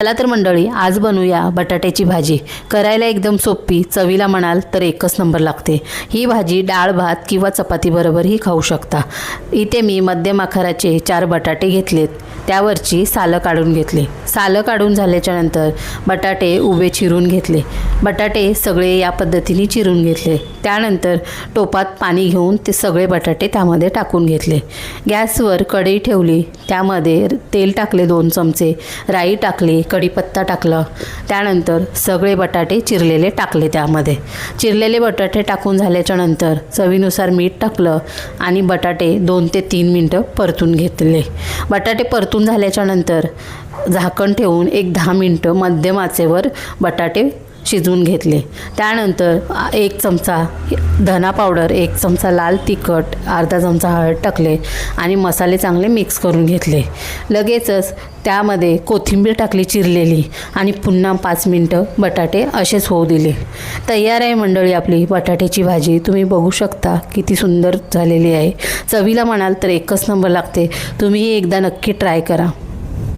चला तर मंडळी, आज बनवूया बटाट्याची भाजी। करायला एकदम सोपी, चवीला म्हणाल तर एकच नंबर लागते। ही भाजी डाळ भात किंवा चपाती बरोबरही खाऊ शकता। इथे मी मध्यम आकाराचे 4 बटाटे घेतलेत, त्यावरची सालं काढून घेतली। सालं काढून झाल्याच्या नंतर बटाटे उभे चिरून घेतले। बटाटे सगळे या पद्धतीने चिरून घेतले। त्यानंतर टोपात पाणी घेऊन ते सगळे बटाटे त्यामध्ये टाकून घेतले। गॅसवर कढई ठेवली, त्यामध्ये तेल टाकले 2 चमचे, राई टाकली, कढीपत्ता टाकला। त्यानंतर सगळे बटाटे चिरलेले टाकले। त्यामध्ये चिरलेले बटाटे टाकून झाल्याच्या नंतर चवीनुसार मीठ टाकलं आणि बटाटे 2 ते 3 मिनिटं परतून घेतले। बटाटे परतून झाल्याच्या नंतर झाकण ठेवून एक 10 मिनिटं मध्यम आचेवर बटाटे शिजवून घेतले। त्यानंतर 1 चमचा धना पावडर, 1 चमचा लाल तिखट, अर्धा चमचा हळद टाकले आणि मसाले चांगले मिक्स करून घेतले। लगेचच त्यामध्ये कोथिंबीर टाकली चिरलेली आणि पुन्हा 5 मिनिटं बटाटे असेच होऊ दिले। तयार आहे मंडळी आपली बटाट्याची भाजी। तुम्ही बघू शकता किती सुंदर झालेली आहे। चवीला म्हणाल तर एकच नंबर लागते। तुम्ही एकदा नक्की ट्राय करा।